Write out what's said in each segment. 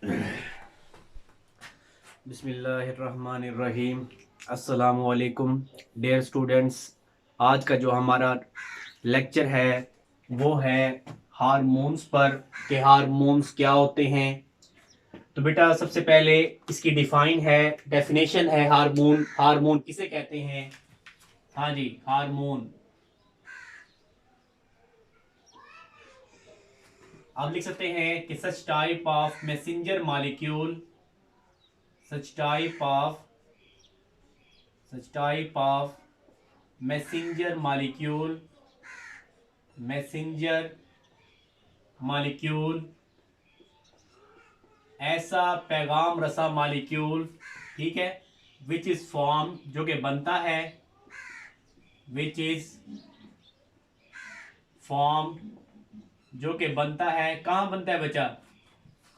बिस्मिल्लाहिर्रहमानिर्रहीम। अस्सलामुअलैकुम dear students. आज का जो हमारा लेक्चर है वो है हार्मोन्स पर, कि हार्मोन्स क्या होते हैं। तो बेटा सबसे पहले इसकी डेफिनेशन है हार्मोन। हार्मोन किसे कहते हैं? हाँ जी, हार्मोन। आप लिख सकते हैं कि सच type of messenger molecule, such type of such type of messenger molecule, messenger molecule, ऐसा पैगाम रसा मॉलिक्यूल, ठीक है, विच इज फॉर्म, जो कि बनता है, विच इज फॉर्म, जो कि बनता है, कहाँ बनता है बच्चा?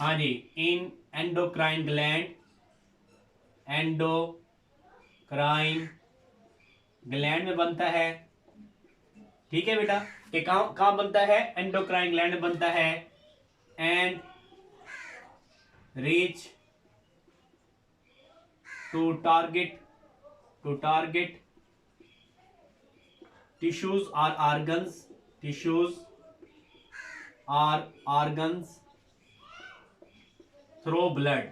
हाँ जी, इन एंडोक्राइन ग्लैंड, एंडोक्राइन ग्लैंड में बनता है। ठीक है बेटा, कि कहाँ कहाँ बनता है? एंडोक्राइन ग्लैंड में बनता है। And reach to target tissues or organs through blood,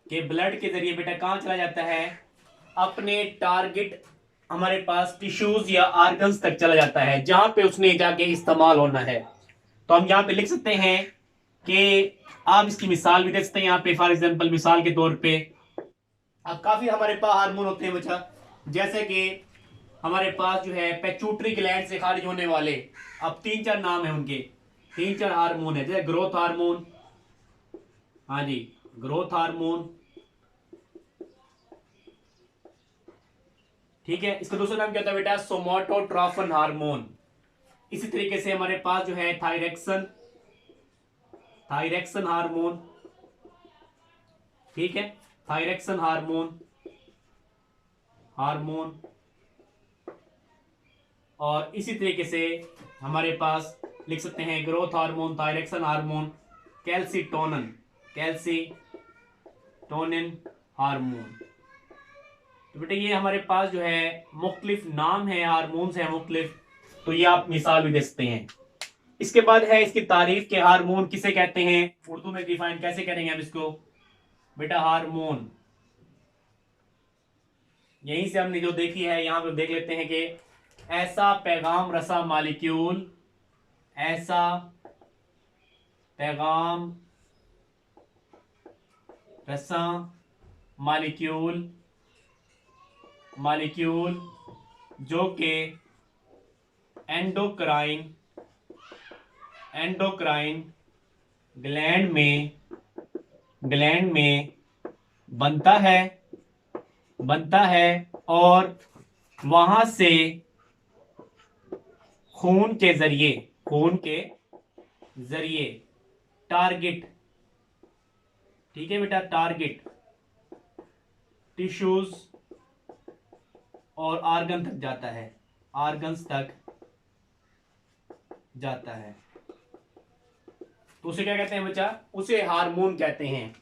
के ब्लड के जरिए बेटा कहां चला जाता है? अपने टारगेट हमारे पास टिश्यूज या ऑर्गन्स तक चला जाता है, जहां पे उसने जाके इस्तेमाल होना है। तो हम यहां पे लिख सकते हैं कि आप इसकी मिसाल भी दे सकते हैं। यहाँ पे फॉर एग्जांपल, मिसाल के तौर पे अब काफी हमारे पास हार्मोन होते हैं बच्चा, जैसे कि हमारे पास जो है पेचूटरी ग्लैंड से खारिज होने वाले, अब तीन चार नाम है उनके, तीन चार हार्मोन है, जैसे ग्रोथ हार्मोन। हाँ जी, ग्रोथ हार्मोन। ठीक है, इसका दूसरा नाम क्या होता है बेटा? सोमाटोट्रोफिन हार्मोन। इसी तरीके से हमारे पास जो है थायरेक्सन थायरेक्सन हार्मोन। ठीक है, थायरेक्सन हार्मोन हार्मोन और इसी तरीके से हमारे पास लिख सकते हैं growth hormone, thyroxine hormone, calcitonin hormone. तो बेटा ये हमारे पास जो है मुख्तलिफ नाम है, हार्मोन्स है मुख्तलिफ। तो ये आप मिसाल भी दे सकते हैं। इसके बाद है इसकी तारीफ के हार्मोन किसे कहते हैं, उर्दू में डिफाइन कैसे करेंगे हम इसको बेटा? हार्मोन यहीं से हमने जो देखी है यहां पर देख लेते हैं कि ऐसा पैगाम रसा मॉलिक्यूल, ऐसा पैगाम रसा मॉलिक्यूल मॉलिक्यूल जो कि एंडोक्राइन एंडोक्राइन ग्लैंड में बनता है और वहां से खून के जरिए टारगेट, ठीक है बेटा, टारगेट टिश्यूज और ऑर्गन्स तक जाता है। तो उसे क्या कहते हैं बच्चा? उसे हार्मोन कहते हैं,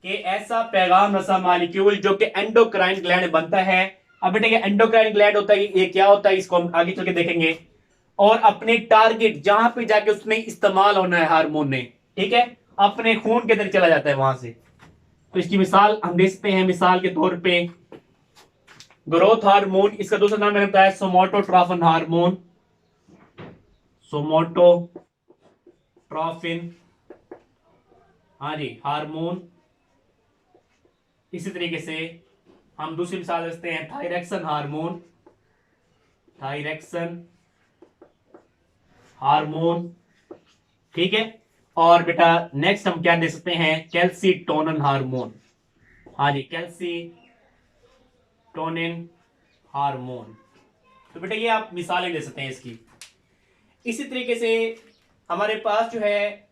कि ऐसा पैगाम रसा मॉलिक्यूल जो कि एंडोक्राइन ग्लैंड बनता है। अब बेटा ये एंडोक्राइन ग्लैंड होता है, ये क्या होता है इसको हम आगे चल के देखेंगे। और अपने टारगेट जहां पे जाके उसने इस्तेमाल होना है हार्मोन ने, ठीक है, अपने खून के अंदर चला जाता है वहां से। तो इसकी मिसाल हम दे सकते हैं, मिसाल के तौर पे ग्रोथ हार्मोन, इसका दूसरा नाम मैंने बताया सोमाटोट्रोफिन हार्मोन, सोमाटोट्रोफिन, हाँ जी, हार्मोन। इसी तरीके से हम दूसरी मिसाल देते हैं थायरेक्सन हार्मोन। ठीक है, और बेटा नेक्स्ट हम क्या दे सकते हैं? Calcitonin hormone. हाँ जी, कैल्सीटोनिन हार्मोन। तो बेटा ये आप मिसालें दे सकते हैं इसकी। इसी तरीके से हमारे पास जो है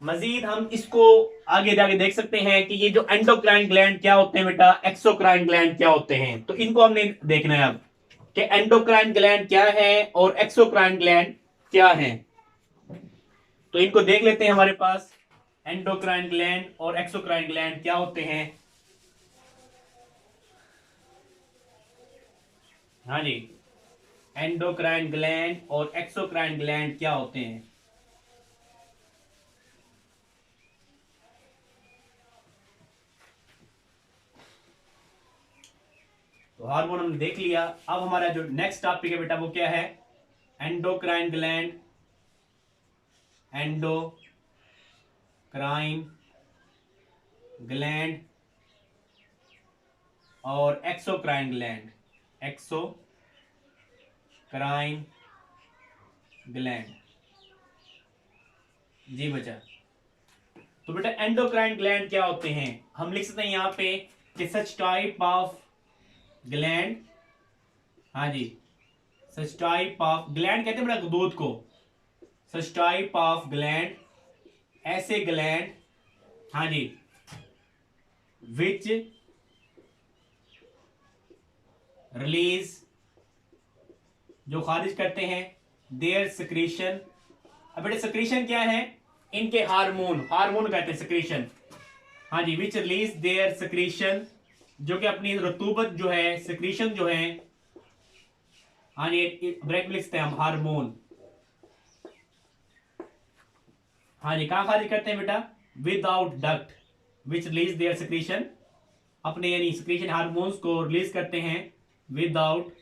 मजीद हम इसको आगे जाके देख सकते हैं कि ये जो एंडोक्राइन ग्लैंड क्या होते हैं बेटा, एक्सोक्राइन ग्लैंड क्या होते हैं। तो इनको हमने देखना है अब कि एंडोक्राइन ग्लैंड क्या है और एक्सोक्राइन ग्लैंड क्या है। तो इनको देख लेते हैं। हमारे पास एंडोक्राइन ग्लैंड और एक्सोक्राइन ग्लैंड क्या होते हैं। हाँ जी, एंडोक्राइन ग्लैंड और एक्सोक्राइन ग्लैंड क्या होते हैं। तो हार्मोन हमने देख लिया। अब हमारा जो नेक्स्ट टॉपिक है बेटा वो क्या है, एंडोक्राइन ग्लैंड, एंडोक्राइन ग्लैंड और एक्सोक्राइन ग्लैंड, एक्सोक्राइन ग्लैंड। जी बच्चा, तो बेटा एंडोक्राइन ग्लैंड क्या होते हैं, हम लिख सकते हैं यहाँ पे कि सच टाइप ऑफ ग्लैंड। हाँ जी, सच टाइप ऑफ ग्लैंड कहते हैं बेटा दूध को, सच टाइप ऑफ ग्लैंड, ऐसे ग्लैंड। हाँ जी, विच रिलीज, जो खारिज करते हैं, देयर सिक्रीशन। अब बेटा सिक्रीशन क्या है, इनके हार्मोन, हार्मोन कहते हैं सिक्रीशन। हाँ जी, विच रिलीज देयर सिक्रीशन, जो कि अपनी रतूबत जो है, सिक्रीशन जो है। हाँ जी, ब्रेक में लिखते हैं हम हार्मोन। हाँ जी, कहां खारिज करते हैं बेटा, without duct, which release their secretion, अपने यानी सिक्रीशन हार्मोन्स को रिलीज करते हैं विदाउट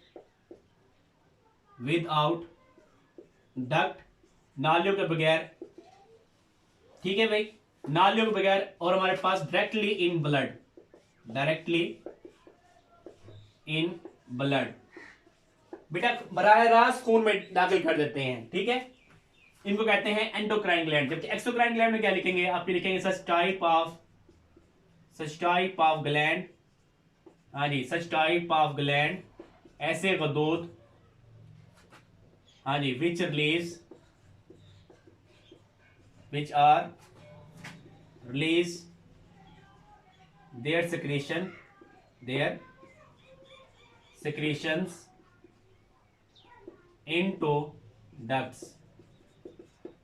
डक्ट, नालियों के बगैर। ठीक है भाई, नालियों के बगैर, और हमारे पास directly in blood, directly in blood, बेटा बराह रास्त खून में दाखिल कर देते हैं। ठीक है, इनको कहते हैं एंडोक्राइन ग्लैंड। जबकि एक्सोक्राइन ग्लैंड में क्या लिखेंगे, आप लिखेंगे सच टाइप ऑफ ग्लैंड। हाँ जी, सच टाइप ऑफ ग्लैंड, ऐसे गदूद। हाँ जी, which are release their secretions into ducts।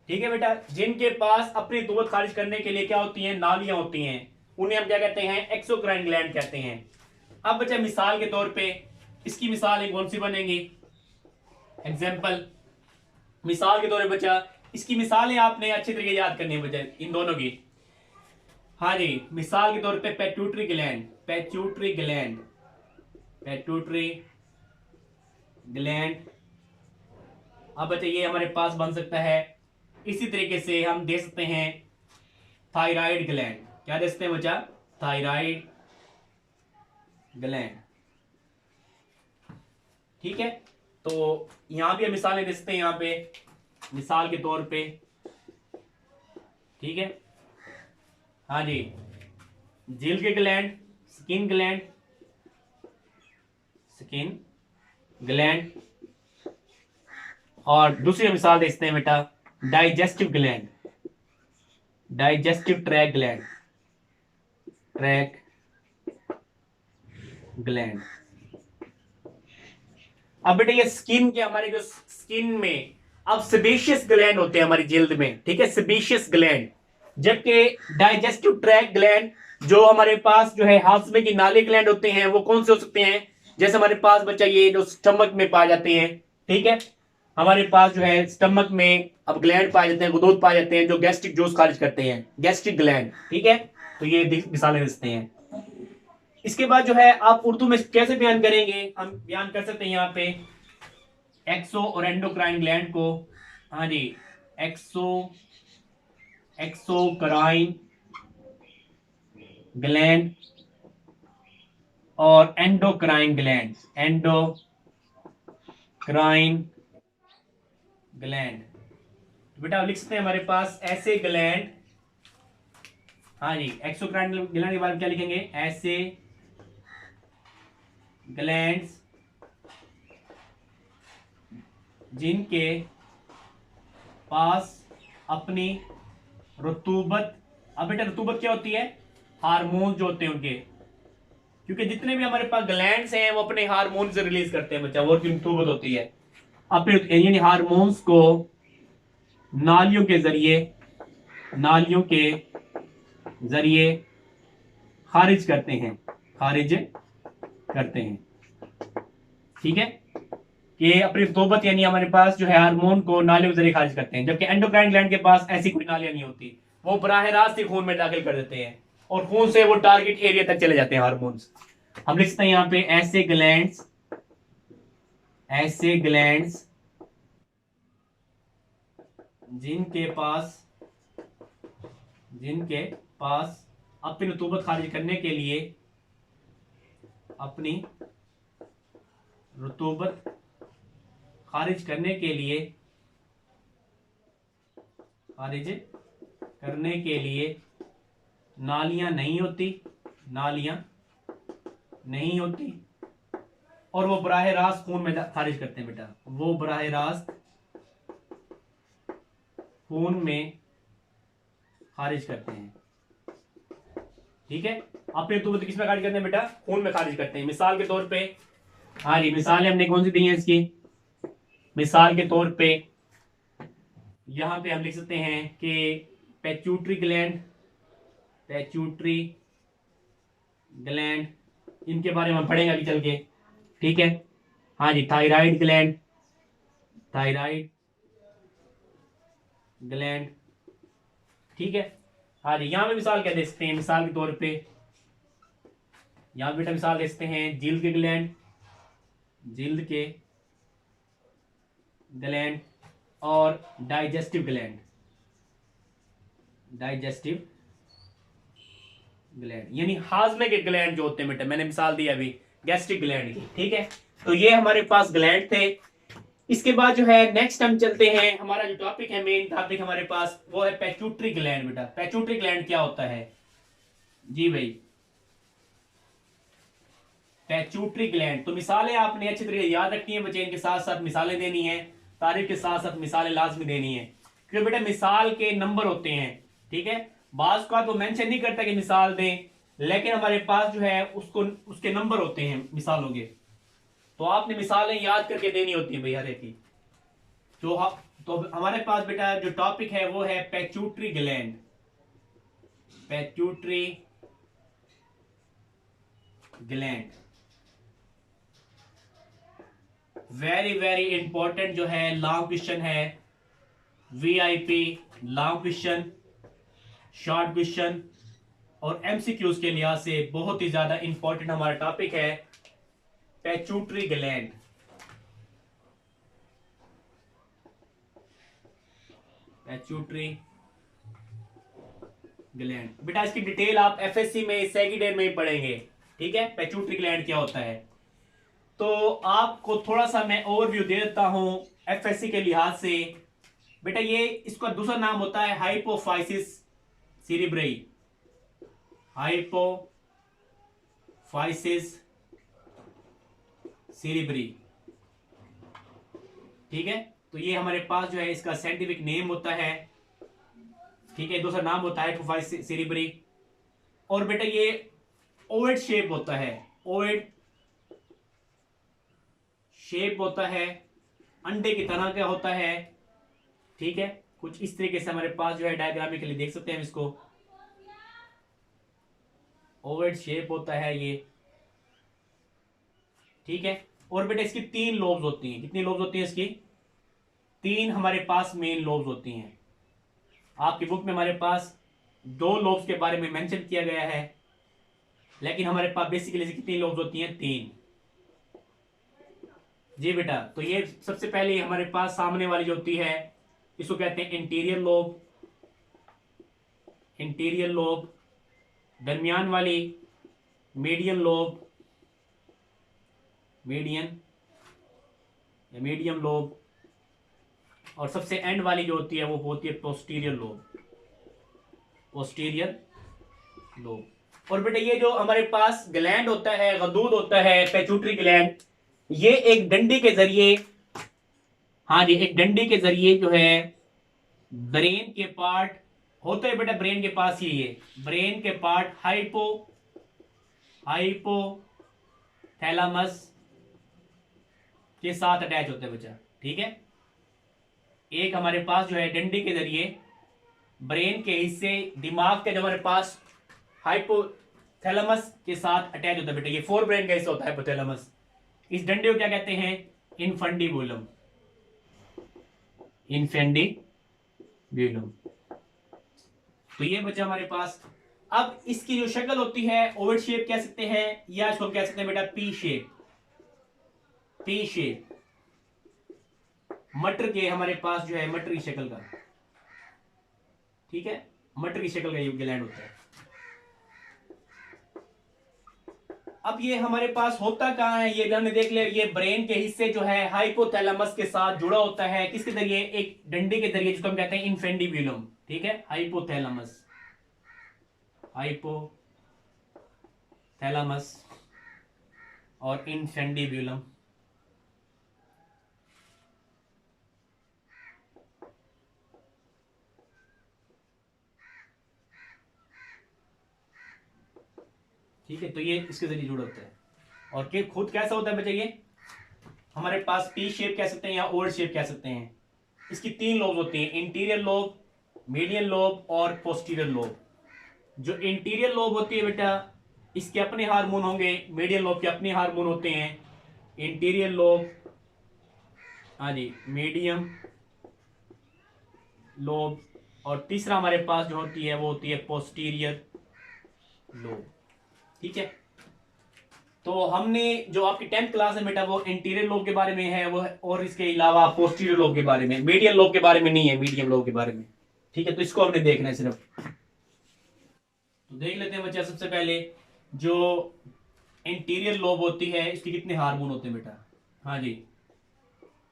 ठीक है बेटा, जिनके पास अपनी दूध खारिज करने के लिए क्या होती हैं, नालियां होती हैं, उन्हें हम क्या कहते हैं, एक्सोक्राइन ग्लैंड कहते हैं। अब बच्चा मिसाल के तौर पे इसकी मिसाल कौन सी बनेगी, एग्जाम्पल, मिसाल के तौर पे बच्चा इसकी मिसालें आपने अच्छे तरीके याद करनी है बच्चा, इन दोनों की। हाँ जी, मिसाल के तौर पे पेट्यूटरी ग्लैंड। अब बच्चा ये हमारे पास बन सकता है, इसी तरीके से हम दे सकते हैं थायराइड ग्लैंड। क्या दे सकते हैं बच्चा, थायराइड ग्लैंड। ठीक है, तो यहां भी हम मिसालें दे सकते हैं, यहां पे मिसाल के तौर पे। ठीक है, हाँ जी, झील के ग्लैंड, स्किन ग्लैंड। और दूसरी मिसाल देखते हैं बेटा, डाइजेस्टिव ट्रैक ग्लैंड। अब बेटा ये स्किन के, हमारे जो स्किन में अब सेबेशियस ग्लैंड होते हैं हमारी जिल्द में। ठीक है, सेबेशियस ग्लैंड। जबकि डाइजेस्टिव ट्रैक ग्लैंड जो हमारे पास जो है हाजमे की नाली ग्लैंड होते हैं, वो कौन से हो सकते हैं, जैसे हमारे पास बच्चा ये जो स्टमक में पाए जाते हैं। ठीक है, हमारे पास जो है स्टमक में अब ग्लैंड पाए जाते हैं, गुदोद पाए जाते हैं, जो गैस्ट्रिक जूस खारिज करते हैं, गैस्ट्रिक ग्लैंड। ठीक है, तो ये मिसालें देते हैं। इसके बाद जो है आप उर्दू में कैसे बयान करेंगे, हम बयान कर सकते हैं यहाँ पे एक्सो और एंडोक्राइन ग्लैंड को। हाँ जी, एक्सोक्राइन ग्लैंड और एंडोक्राइन ग्लैंड। तो बेटा लिख सकते हैं हमारे पास ऐसे ग्लैंड। हाँ जी, एक्सोक्राइन ग्लैंड के बारे में क्या लिखेंगे, ऐसे ग्लैंड्स जिनके पास अपनी रतूबत। अब बेटा रतूबत क्या होती है, हार्मोन जो होते हैं उनके, क्योंकि जितने भी हमारे पास ग्लैंड्स हैं वो अपने हार्मोन से रिलीज करते हैं बच्चा, वो रतूबत होती है, अपने यानी हार्मोन्स को नालियों के जरिए खारिज करते हैं, ठीक है। कि अपनी रतूबत यानी हमारे पास जो है हार्मोन को नालियों के जरिए खारिज करते हैं, जबकि एंडोक्राइन ग्लैंड के पास ऐसी कोई नालियां नहीं होती, वो बराह रास्त ही खून में दाखिल कर देते हैं और खून से वो टारगेट एरिया तक चले जाते हैं हार्मोन्स। हम लिखते हैं यहाँ पे ऐसे ग्लैंड्स जिनके पास अपनी रतूबत खारिज करने के लिए अपनी रतूबत खारिज करने के लिए नालियां नहीं होती और वो बराह रास्त खून में खारिज करते हैं बेटा, वो बराह रास्त खून में खारिज करते हैं, ठीक है। अपने रतूबत किस में खारिज करते हैं बेटा? खून में खारिज करते हैं। मिसाल के तौर पे, हाँ जी, मिसालें हमने कौन सी दी हैं इसकी? मिसाल के तौर पे यहां पे हम लिख सकते हैं कि पेट्यूटरी ग्लैंड, इनके बारे में हम पढ़ेंगे अभी चल के, ठीक है। हाँ जी, थायराइड ग्लैंड, ठीक है। हाँ जी, यहां पे मिसाल क्या दे सकते हैं? मिसाल के तौर पे यहां बेटा मिसाल दे सकते हैं जिल्द के ग्लैंड और डाइजेस्टिव ग्लैंड, यानी हाजमे के ग्लैंड जो होते हैं बेटा, मैंने मिसाल दी अभी गैस्ट्रिक ग्लैंड की, ठीक है। तो ये हमारे पास ग्लैंड थे। इसके बाद जो है नेक्स्ट हम चलते हैं, हमारा जो टॉपिक है, मेन टॉपिक हमारे पास वो है पेट्यूटरी ग्लैंड। बेटा पेट्यूटरी ग्लैंड क्या होता है? जी भाई, पेट्यूटरी ग्लैंड, तो मिसालें आपने अच्छी तरीके याद रखनी है बच्चे, इनके साथ साथ मिसालें देनी है, तारीफ के साथ साथ मिसालें लाजमी देनी है, क्योंकि बेटा मिसाल के नंबर होते हैं, ठीक है। बाज का तो मेंशन नहीं करता कि मिसाल दें, लेकिन हमारे पास जो है उसके नंबर होते हैं मिसालों के, तो आपने मिसालें याद करके देनी होती है भाई हर एक की। तो हमारे पास बेटा जो टॉपिक है वो है pituitary gland. Very very important जो है लॉन्ग क्वेश्चन है, VIP long question, short question और एमसीक्यूज के लिहाज से बहुत ही ज्यादा इंपॉर्टेंट हमारा टॉपिक है पेट्यूटरी ग्लैंड। बेटा इसकी डिटेल आप एफएससी में सेकंड ईयर में ही पढ़ेंगे, ठीक है, पेट्यूटरी ग्लैंड क्या होता है। तो आपको थोड़ा सा मैं ओवरव्यू दे देता हूं एफएससी के लिहाज से। बेटा ये इसका दूसरा नाम होता है हाइपोफाइसिस सीरिब्रई, हाइपोफाइसिस सीरिब्री, ठीक है। तो ये हमारे पास जो है इसका साइंटिफिक नेम होता है, ठीक है, दूसरा नाम होता है हाइपोफाइसिस सीरिब्री। और बेटा ये ओवेड शेप होता है, अंडे की तरह का होता है, ठीक है। कुछ इस तरीके से हमारे पास जो है डायग्रामिकली देख सकते हैं हम इसको, ओवेड शेप होता है ये, ठीक है। और बेटा इसकी 3 लोब्स होती हैं। कितनी लोब्स होती हैं इसकी? 3 हमारे पास मेन लोब्स होती हैं। आपकी बुक में हमारे पास 2 लोब्स के बारे में मेंशन किया गया है, लेकिन हमारे पास बेसिकली कितनी लोब्स होती हैं? 3। जी बेटा, तो ये सबसे पहले हमारे पास सामने वाली जो होती है इसको कहते हैं इंटीरियर लोब, दरमियान वाली मीडियम लोब, और सबसे एंड वाली जो होती है वो होती है पोस्टीरियर लोब। और बेटा ये जो हमारे पास ग्लैंड होता है, गदूद होता है, पेट्यूटरी ग्लैंड, ये एक डंडी के जरिए, हाँ जी, एक डंडी के जरिए जो है ब्रेन के पार्ट होते हैं बेटा, ब्रेन के पास ही ये ब्रेन के पार्ट हाइपोथैलेमस के साथ अटैच होते हैं बच्चा, ठीक है। एक हमारे पास जो है डंडे के जरिए ब्रेन के हिस्से दिमाग के जो हमारे पास हाइपोथैलेमस के साथ अटैच होता है बेटा, ये फोर ब्रेन का हिस्सा होता है हाइपोथैलेमस। इस डंडे को क्या कहते हैं? इनफंडिबुलम। इनफेंडिब्यूलम। तो ये बचा हमारे पास। अब इसकी जो शक्ल होती है ओवल शेप कह सकते हैं, या इसको कह सकते हैं बेटा पी शेप। पी शेप मटर के हमारे पास जो है मटर की शक्ल का, ठीक है, मटर की शक्ल का ये ग्लैंड होता है। अब ये हमारे पास होता कहां है ये भी हमने देख लिया। ये ब्रेन के हिस्से जो है हाइपोथैलेमस के साथ जुड़ा होता है, किसके जरिए? एक डंडे के जरिए, जिसको हम कहते हैं इनफेंडिब्यूलम। ठीक है, हाइपोथैलेमस, हाइपोथैलेमस और इनफेंडिब्यूलम। ठीक है, तो ये इसके जरिए जुड़ा होता है। और के खुद कैसा होता है बच्चे? ये हमारे पास पी शेप कह सकते हैं या ओवल शेप कह सकते हैं। इसकी तीन लोब होती हैं, इंटीरियर लोब, मीडियन लोब और पोस्टीरियर लोब। जो इंटीरियर लोब होती है बेटा, इसके अपने हार्मोन होंगे, मीडियन लोब के अपने हार्मोन होते हैं। इंटीरियर लोब, हाँ जी, मीडियम लोब, और तीसरा हमारे पास जो होती है वो होती है पोस्टीरियर लोब। ठीक है, तो हमने जो आपकी 10th क्लास है बेटा वो इंटीरियर लोब के बारे में है वो, और इसके अलावा पोस्टीरियर लोब के बारे में, मीडियन लोब के बारे में नहीं है, मीडियम लोब के बारे में। ठीक है, तो इसको हमने देखना है सिर्फ। तो देख लेते हैं बच्चा, सबसे पहले जो इंटीरियर लोब होती है इसके कितने हार्मोन होते हैं बेटा? हाँ जी,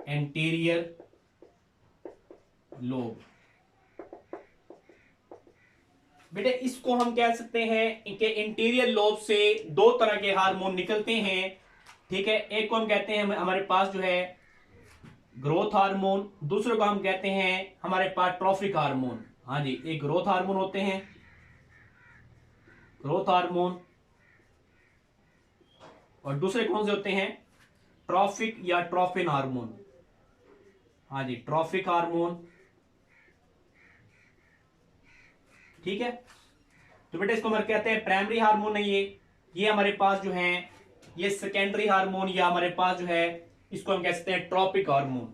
इंटीरियर लोब बेटे, इसको हम कह सकते हैं कि इंटीरियर लोब से दो तरह के हार्मोन निकलते हैं। ठीक है, एक को हम कहते हैं हमारे पास जो है ग्रोथ हार्मोन, दूसरे को हम कहते हैं हमारे पास ट्रॉफिक हार्मोन। हाँ जी, एक ग्रोथ हार्मोन होते हैं, ग्रोथ हार्मोन, और दूसरे कौन से होते हैं? ट्रॉफिक या ट्रॉफिन हार्मोन। हाँ जी, ट्रॉफिक हार्मोन। ठीक है, तो बेटा इसको हम कहते हैं प्राइमरी हार्मोन नहीं है ये हमारे पास जो है ये सेकेंडरी हार्मोन, या हमारे पास जो है इसको हम कह सकते हैं ट्रॉपिक हार्मोन।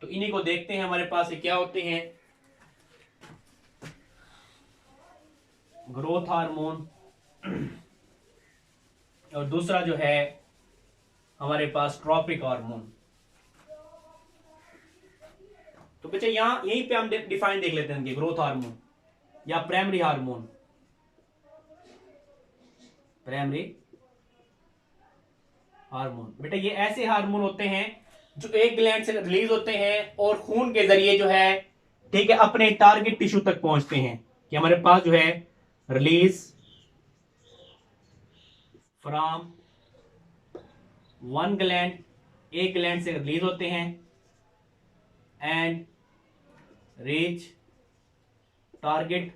तो इन्हीं को देखते हैं हमारे पास ये क्या होते हैं। ग्रोथ हार्मोन और दूसरा जो है हमारे पास ट्रॉपिक हार्मोन। तो बच्चे यहां यहीं पे हम डिफाइन देख लेते हैं, ग्रोथ हार्मोन या प्राइमरी हार्मोन। प्राइमरी हार्मोन बेटा ये ऐसे हार्मोन होते हैं जो एक ग्लैंड से रिलीज होते हैं और खून के जरिए जो है, ठीक है, अपने टारगेट टिश्यू तक पहुंचते हैं। कि हमारे पास जो है रिलीज फ्रॉम वन ग्लैंड, एक ग्लैंड से रिलीज होते हैं, and reach target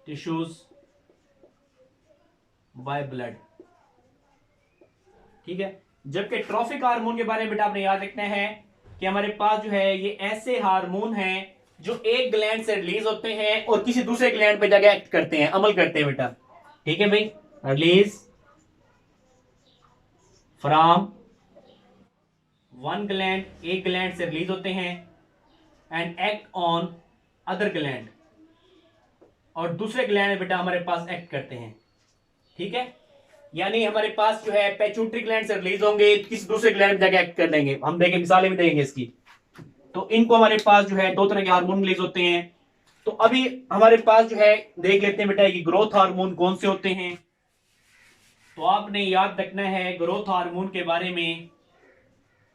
tissues by blood. ठीक है, जबकि ट्रॉफिक हार्मोन के बारे में बेटा आपने याद रखना है कि हमारे पास जो है ये ऐसे हार्मोन हैं जो एक ग्लैंड से रिलीज होते हैं और किसी दूसरे ग्लैंड पे जाके एक्ट करते हैं, अमल करते हैं बेटा। ठीक है भाई, रिलीज फ्रॉम वन ग्लैंड, एक ग्लैंड से रिलीज होते हैं, and act on other gland, और दूसरे ग्लैंड में बेटा हमारे पास एक्ट करते हैं। ठीक है, यानी हमारे पास जो है पेट्यूटरी ग्लैंड से रिलीज होंगे, किसी दूसरे ग्लैंड में जाके एक्ट कर देंगे। हम देखें, मिसालें भी देंगे इसकी। तो इनको हमारे पास जो है दो तरह के हार्मोन रिलीज होते हैं। तो अभी हमारे पास जो है देख लेते हैं बेटा कि ग्रोथ हार्मोन कौन से होते हैं। तो आपने याद रखना है ग्रोथ हार्मोन के बारे में।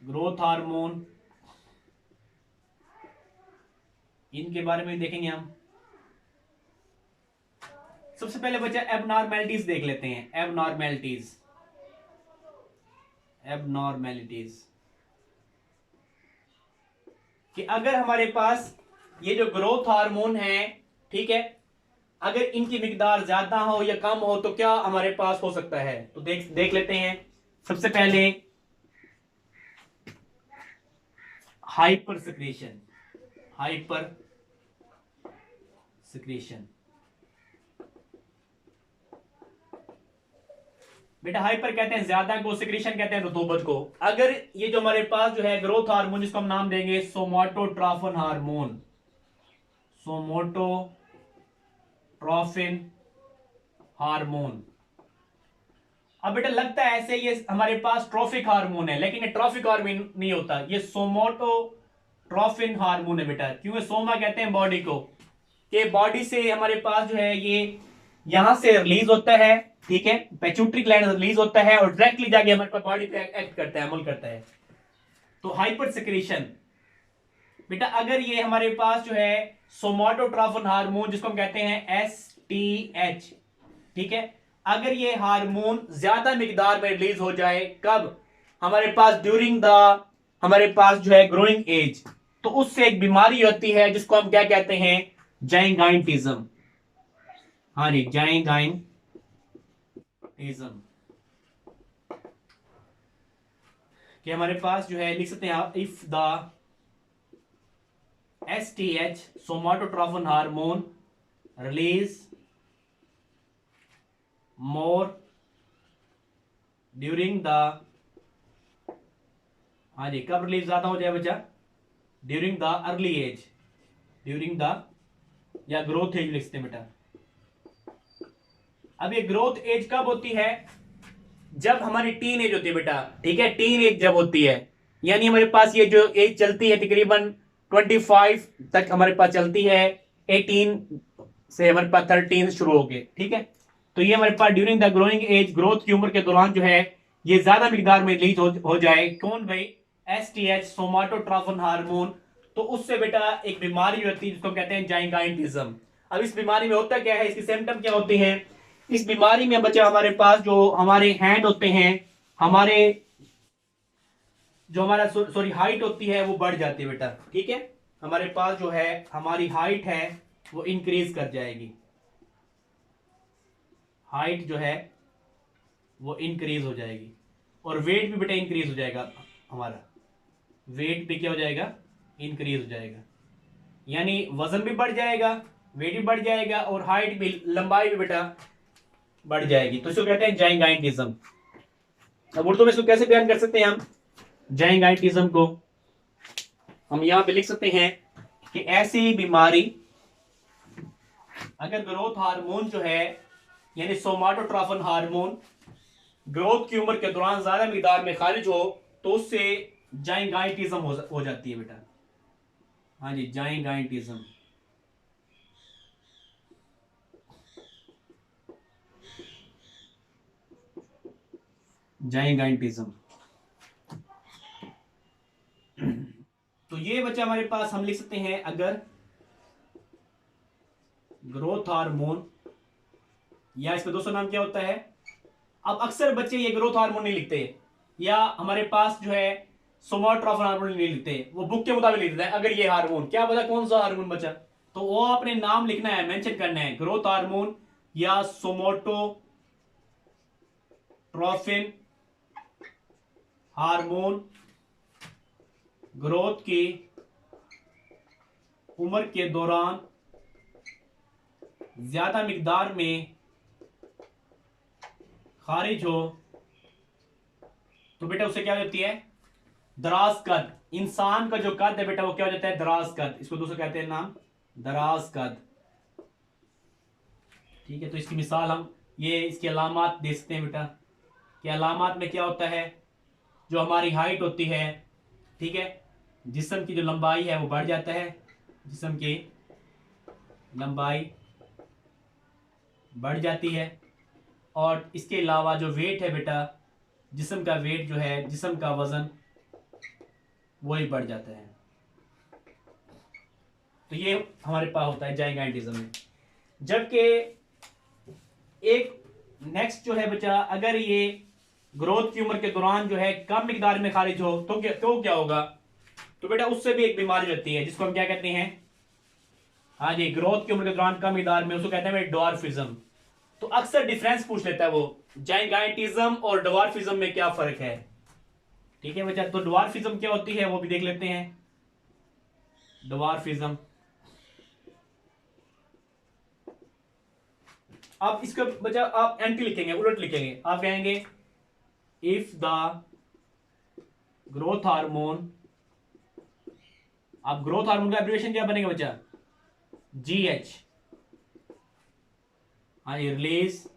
ग्रोथ हार्मोन, इनके बारे में देखेंगे हम। सबसे पहले बच्चा एबनॉर्मेलिटीज देख लेते हैं। एबनॉर्मेलिटीज, एबनॉर्मेलिटीज कि अगर हमारे पास ये जो ग्रोथ हार्मोन है, ठीक है, अगर इनकी मिकदार ज्यादा हो या कम हो तो क्या हमारे पास हो सकता है। तो देख लेते हैं। सबसे पहले हाइपर सिक्रेशन, हाइपर सिक्रेशन। बेटा हाइपर कहते हैं ज्यादा को, सिक्रेशन कहते हैं रतूबत को। अगर ये जो हमारे पास जो है ग्रोथ हार्मोन, जिसको हम नाम देंगे सोमाटोट्रोफिन हार्मोन, सोमाटोट्रोफिन हार्मोन। अब बेटा लगता है ऐसे ये हमारे पास ट्रॉफिक हार्मोन है, लेकिन ये ट्रॉफिक हार्मोन नहीं होता, ये सोमाटोट्रोफिन हार्मोन है बेटा। क्योंकि सोमा कहते हैं बॉडी को, कि बॉडी से हमारे पास जो है ये यहां से रिलीज होता है, ठीक है, पेट्यूटरी ग्लैंड रिलीज होता है और डायरेक्टली जाके हमारे पास बॉडी पे एक्ट करता है, अमल करता है। तो हाइपर सिक्रेशन बेटा, अगर ये हमारे पास जो है सोमाटोट्रोफिन हार्मोन, जिसको हम कहते हैं STH, ठीक है, अगर ये हार्मोन ज्यादा मिकदार में रिलीज हो जाए, कब? हमारे पास ड्यूरिंग द हमारे पास जो है ग्रोइंग एज, तो उससे एक बीमारी होती है जिसको हम क्या कहते हैं? जाइंगाइटिज्म। हाँ जी, जाइंगाइटिज्म। कि हमारे पास जो है लिख सकते हैं आप, if the STH somatotrophin hormone release more during the, हाँ जी, कब रिलीज ज्यादा हो जाए बच्चा? During the early age, during the या ग्रोथ एज लिखते हैं बेटा। अब ये ग्रोथ एज कब होती है? जब हमारी टीन एज होती है बेटा, ठीक है, टीन एज जब होती है, यानी हमारे पास ये जो एज चलती है तकरीबन 25 तक हमारे पास चलती है, 18 से हमारे पास 13 शुरू हो गए, ठीक है। तो ये हमारे पास during the growing age, growth की उम्र के दौरान जो है ये ज्यादा मिकदार में रिलीज हो जाए, कौन भाई? STH somatotrophin hormone. तो उससे बेटा एक बीमारी होती है जिसको कहते हैं जाइंगाइटिज्म। अब इस बीमारी में होता क्या है, इसकी सिम्टम क्या होते हैं? इस बीमारी में बच्चा हमारे पास जो हमारे हैंड होते हैं, हमारे जो हमारा सॉरी हाइट होती है वो बढ़ जाती है बेटा, ठीक है। हमारे पास जो है हमारी हाइट है वो इंक्रीज कर जाएगी, हाइट जो है वो इंक्रीज हो जाएगी, और वेट भी बेटा इंक्रीज हो जाएगा, हमारा वेट भी क्या हो जाएगा? इंक्रीज हो जाएगा। यानी वजन भी बढ़ जाएगा, वेट भी बढ़ जाएगा, और हाइट भी, लंबाई भी बेटा बढ़ जाएगी। तो इसको कहते हैं जाइंगाइटिज्म। अब उर्दू में इसको कैसे बयान कर सकते हैं हम जाइंगाइटिज्म को? हम यहां पे लिख सकते हैं कि ऐसी बीमारी, अगर ग्रोथ हार्मोन जो है यानी सोमाटोट्रोफिन हार्मोन ग्रोथ की उम्र के दौरान ज्यादा मिकदार में खारिज हो, तो उससे जाइंगाइटिज्म हो जाती है बेटा। हाँ जी, जाइंगाइटिज्म। जाइंगाइटिज्म। तो ये बच्चा हमारे पास हम लिख सकते हैं, अगर ग्रोथ हार्मोन, या इसमें दोस्तों नाम क्या होता है? अब अक्सर बच्चे ये ग्रोथ हार्मोन नहीं लिखते, या हमारे पास जो है सोमाटोट्रोफिन हार्मोन नहीं लिखते, वो बुक के मुताबिक लिख देते हैं। अगर ये हार्मोन, क्या पता कौन सा हार्मोन बचा, तो वो अपने नाम लिखना है, मेंशन करना है, ग्रोथ हार्मोन या सोमाटोट्रोफिन हार्मोन ग्रोथ की उम्र के दौरान ज्यादा मिकदार में खारिज हो, तो बेटा उसे क्या होती है? दराज कद। इंसान का जो कद है बेटा वो क्या हो जाता है? दराज कद। इसको दोस्तों कहते हैं नाम दराज कद, ठीक है। तो इसकी मिसाल हम ये इसकी अलामात दे सकते हैं बेटा, कि अलामात में क्या होता है? जो हमारी हाइट होती है, ठीक है, जिस्म की जो लंबाई है वो बढ़ जाता है, जिस्म की लंबाई बढ़ जाती है, और इसके अलावा जो वेट है बेटा, जिस्म का वेट जो है, जिस्म का वजन वो ही बढ़ जाता है। तो ये हमारे पास होता है जाइंगाइटिज्म में। जबकि एक नेक्स्ट जो है बच्चा, अगर ये ग्रोथ की उम्र के दौरान जो है कम मिकदार में खारिज हो, तो क्या होगा? तो बेटा उससे भी एक बीमारी रहती है जिसको हम क्या कहते हैं? हाँ जी, ग्रोथ की उम्र के दौरान कम मिकदार में, उसको कहते हैं डॉर्फिज्म। तो अक्सर डिफरेंस पूछ लेता है वो, जाइंगाइटिज्म और डॉर्फिज्म में क्या फर्क है, ठीक है बच्चा। तो डॉर्फिज्म क्या होती है वो भी देख लेते हैं। ड्वार्फिज्म। आप इसके बजाय आप एंटी लिखेंगे, उलट लिखेंगे, आप कहेंगे इफ द ग्रोथ हार्मोन, आप ग्रोथ हार्मोन का एब्रिविएशन क्या बनेगा बच्चा? GH। हाँ, release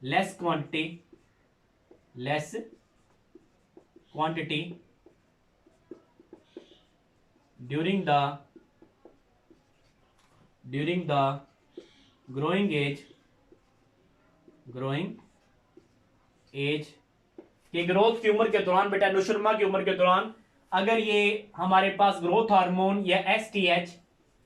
less quantity during the growing age कि ग्रोथ की उम्र के दौरान बेटा, नुशुरमा की उम्र के दौरान अगर ये हमारे पास ग्रोथ हार्मोन या STH,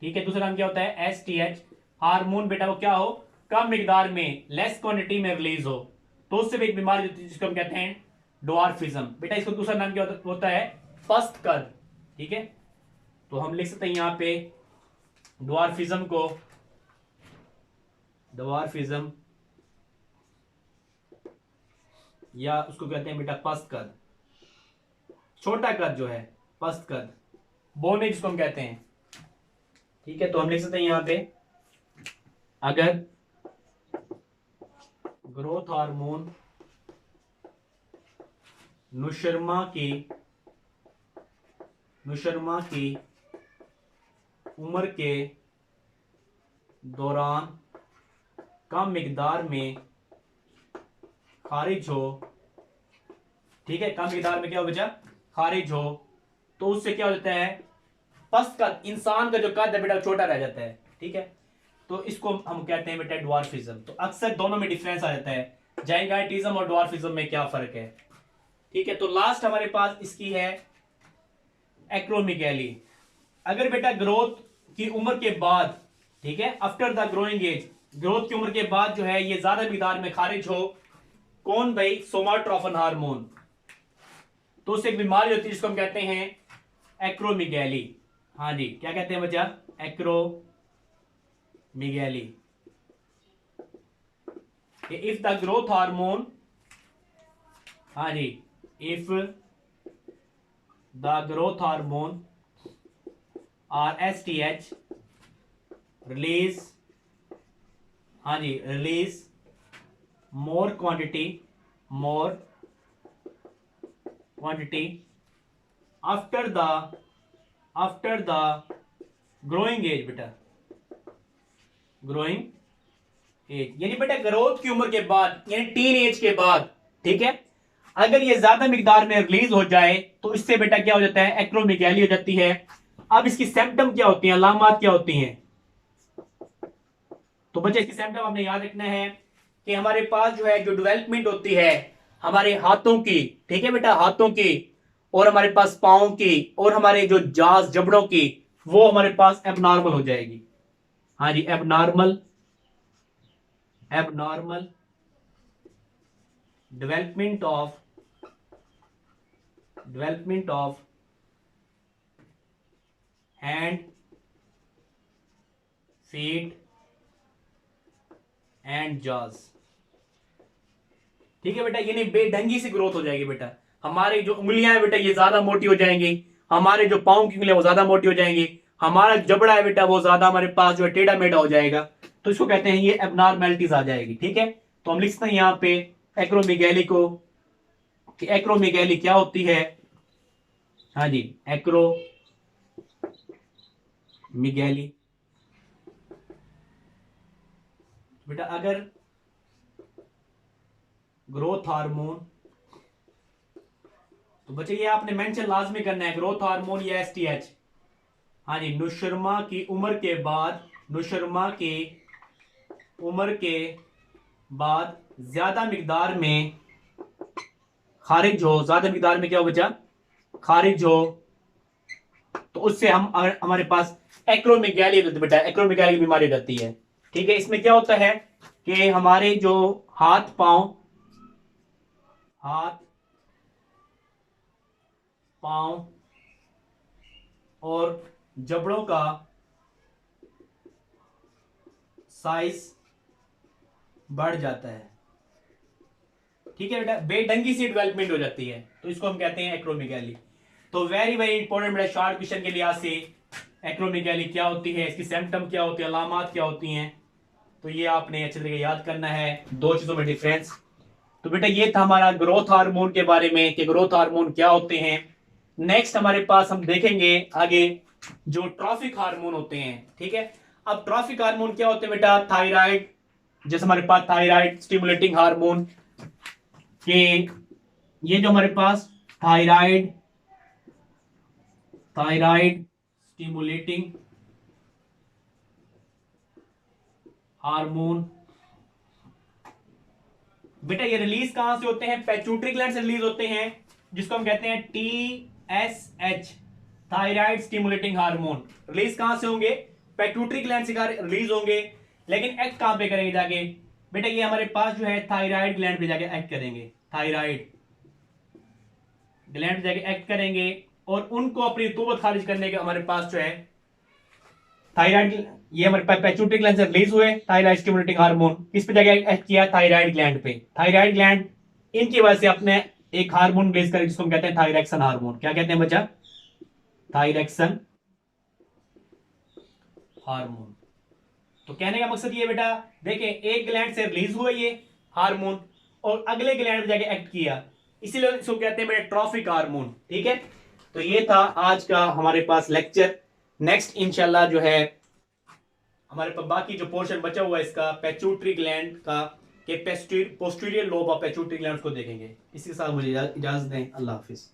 ठीक है, दूसरा नाम क्या होता है STH हार्मोन बेटा, वो क्या हो, कम मिकदार में, लेस क्वांटिटी में रिलीज हो, तो उससे भी एक बीमारी होती है जिसको हम कहते हैं ड्वार्फिज्म। बेटा इसको दूसरा नाम क्या होता है? पस्त कद। ठीक है, तो हम लिख सकते हैं यहां पे ड्वार्फिज्म को, ड्वार्फिज्म या उसको कहते हैं बेटा पस्त कद, छोटा कद जो है, पस्त कद, बोने जिसको हम कहते हैं। ठीक है, तो हम लिख सकते हैं यहां पे अगर ग्रोथ हार्मोन नुशर्मा की उम्र के दौरान कम मिकदार में खारिज हो, ठीक है, कम मिकदार में क्या हो बचा? खारिज हो, तो उससे क्या हो जाता है? पस्त कद, इंसान का जो कद है बेटा छोटा रह जाता है। ठीक है, तो इसको हम कहते हैं बेटा ड्वार्फिज्म। तो अक्सर दोनों में डिफरेंस आ जाता है, जाइंगाइटिज्म और ड्वार्फिज्म में क्या फर्क है। ठीक है, तो लास्ट हमारे पास इसकी है एक्रोमेगाली। अगर बेटा ग्रोथ की उम्र के बाद, ठीक है, after the growing age, growth की उम्र के बाद जो है ये ज्यादा मिकदार में खारिज हो, कौन भाई? सोमाट्रोफिन हार्मोन, तो उससे एक बीमारी होती है जिसको हम कहते हैं एक्रोमेगाली। हाँ जी, क्या कहते हैं बच्चा? Acromegaly. If the growth hormone, हाँ जी, इफ द ग्रोथ हार्मोन और STH रिलीज, हाँ जी, release more quantity after the growing age बेटा, ग्रोइंग एज यानी बेटा ग्रोथ की उम्र के बाद, यानी टीन एज के बाद। ठीक है, अगर ये ज्यादा मिकदार में रिलीज हो जाए तो इससे बेटा क्या हो जाता है? एक्रोमेगाली हो जाती है। अब इसकी सिम्टम क्या होती हैं, अलामत क्या होती हैं? तो बच्चे इसकी सिम्टम आपने याद रखना है कि हमारे पास जो है, जो डेवलपमेंट होती है हमारे हाथों की, ठीक है बेटा, हाथों की, और हमारे पास पांव की, और हमारे जो जाज जबड़ों की, वो हमारे पास एबनॉर्मल हो जाएगी। हाँ जी, abnormal development of hand, feet and jaws. ठीक है बेटा, यानी बेढंगी से ग्रोथ हो जाएगी बेटा। हमारी जो उंगलियां हैं बेटा ये ज्यादा मोटी हो जाएंगी, हमारे जो पांव की उंगलियां वो ज्यादा मोटी हो जाएंगी, हमारा जबड़ा है बेटा वो ज्यादा हमारे पास जो है टेढ़ा मेढ़ा हो जाएगा। तो इसको कहते हैं ये एबनॉर्मेलिटीज आ जाएगी। ठीक है, तो हम लिखते हैं यहाँ पे एक्रोमेगाली को, कि एक्रोमेगाली क्या होती है? हाँ जी, एक्रोमेगाली बेटा अगर ग्रोथ हार्मोन, तो बच्चे ये आपने मेंशन लाजमी करना है, ग्रोथ हार्मोन या STH। हाँ जी, नुशर्मा की उम्र के बाद, नुशर्मा की उम्र के बाद ज्यादा मिकदार में खारिज हो, ज्यादा मिकदार में क्या हो बच्चा? खारिज हो, तो उससे हम हमारे पास एक्रोमेगाली बेटा, एक्रोमेगाली की बीमारी रहती है। ठीक है, इसमें क्या होता है कि हमारे जो हाथ पांव और जबड़ों का साइज बढ़ जाता है। ठीक है बेटा, बेढंगी सी डेवलपमेंट हो जाती है, तो इसको हम कहते हैं एक्रोमेगाली। तो वेरी वेरी इंपॉर्टेंट बेटा शॉर्ट क्वेश्चन के लिहाज से एक्रोमेगाली क्या होती है, इसकी सिम्टम क्या होती है, अलामात क्या होती हैं, तो ये आपने अच्छे तरीके याद करना है, दो चीजों में डिफरेंस। तो बेटा ये था हमारा ग्रोथ हार्मोन के बारे में कि ग्रोथ हार्मोन क्या होते हैं। नेक्स्ट हमारे पास हम देखेंगे आगे जो ट्रॉफिक हार्मोन होते हैं, ठीक है। अब ट्रॉफिक हार्मोन क्या होते हैं बेटा, थायराइड, जैसे हमारे पास थायराइड स्टिमुलेटिंग हार्मोन के, ये जो हमारे पास थायराइड थायराइड स्टिमुलेटिंग हार्मोन बेटा ये रिलीज कहां से होते हैं, पेट्यूटरी ग्लैंड से रिलीज होते हैं, जिसको हम कहते हैं TSH, thyroid stimulating hormone. Release कहां से होंगे, पेट्यूटरी ग्लैंड से रिलीज होंगे, लेकिन एक्ट कहां पे करेंगे जाके बेटा, ये हमारे पास जो है थायराइड ग्लैंड पे जाके एक्ट करेंगे, थायराइड ग्लैंड पे जाके एक्ट करेंगे, और उनको अपनी रतूबत खारिज करने के हमारे पास जो है थायराइड, ये हमारे पास पेट्यूटरी ग्लैंड से रिलीज हुए थायराइड स्टिमुलेटिंग हार्मोन, किस पे जाके एक्ट किया, थायराइड ग्लैंड पे। थायराइड ग्लैंड इनकी वजह से अपने एक हार्मोन रिलीज करें जिसको हम कहते हैं थायरेक्सन हार्मोन। क्या कहते हैं बच्चा, थायरेक्सन हार्मोन। तो कहने का मकसद ये बेटा, देखें एक ग्लैंड से रिलीज हुआ ये हार्मोन और अगले ग्लैंड में जाके एक्ट किया, इसीलिए इसको कहते हैं बेटा ट्रॉफिक हार्मोन, ठीक है। तो ये था आज का हमारे पास लेक्चर। नेक्स्ट इंशाल्लाह जो है हमारे पास बाकी जो पोर्शन बचा हुआ है इसका पेट्यूटरी ग्लैंड का, के posterior lobe of pituitary gland को देखेंगे। इसी के साथ मुझे इजाजत दें, अल्लाह हाफिज।